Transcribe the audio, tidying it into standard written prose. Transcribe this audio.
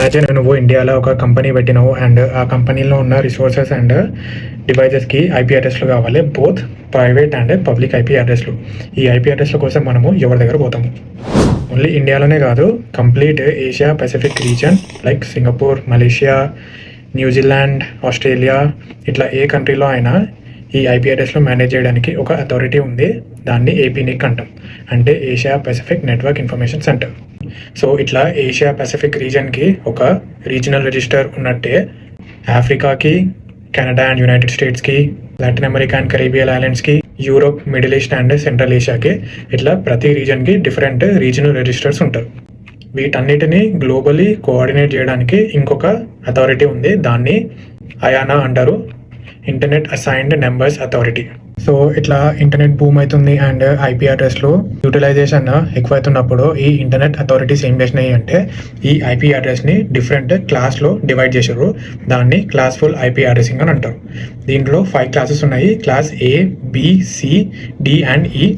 Imagine నువ్వు ఇండియాలో ఒక కంపెనీ పెట్టినావు అండ్ ఆ కంపెనీలో ఉన్న రిసోర్సెస్ అండ్ డివైజెస్కి ఐపీ అడ్రస్లు కావాలి, both private and public IP అడ్రస్లు. ఈ ఐపీ అడ్రస్ల కోసం మనము ఎవరి దగ్గర పోతాము? ఓన్లీ ఇండియాలోనే కాదు, complete Asia Pacific reason like Singapore, Malaysia, New Zealand, Australia, ఇట్లా ఏ కంట్రీలో అయినా ఈ ఐపీ అడ్రస్లో మేనేజ్ చేయడానికి ఒక అథారిటీ ఉంది. దాన్ని ఏపీనిక్ అంటాం, అంటే Asia Pacific network information centre. So ఇట్లా ఏషియా పెసిఫిక్ రీజన్కి ఒక రీజనల్ రిజిస్టర్ ఉన్నట్టే ఆఫ్రికాకి, కెనడా అండ్ యునైటెడ్ స్టేట్స్కి, లాటిన్ అమెరికా అండ్ కరీబియన్ ఐలాండ్స్కి, Europe, middle east and central ఏషియాకి, ఇట్లా ప్రతి రీజన్కి డిఫరెంట్ రీజనల్ రిజిస్టర్స్ ఉంటారు. వీటన్నిటిని గ్లోబలీ కోఆర్డినేట్ చేయడానికి ఇంకొక అథారిటీ ఉంది. దాన్ని అయానా అంటారు, internet assigned numbers authority. So ఇట్లా ఇంటర్నెట్ బూమ్ అవుతుంది అండ్ ఐపీ అడ్రస్లో యూటిలైజేషన్ ఎక్కువైతున్నప్పుడు ఈ ఇంటర్నెట్ అథారిటీస్ ఏం చేసినాయి అంటే ఈ ఐపీ అడ్రస్ని డిఫరెంట్ క్లాస్లో డివైడ్ చేశారు. దాన్ని క్లాస్ఫుల్ ఐపీ అడ్రసింగ్ అని అంటారు. దీంట్లో 5 క్లాసెస్ ఉన్నాయి. Class A, B, C, D and E.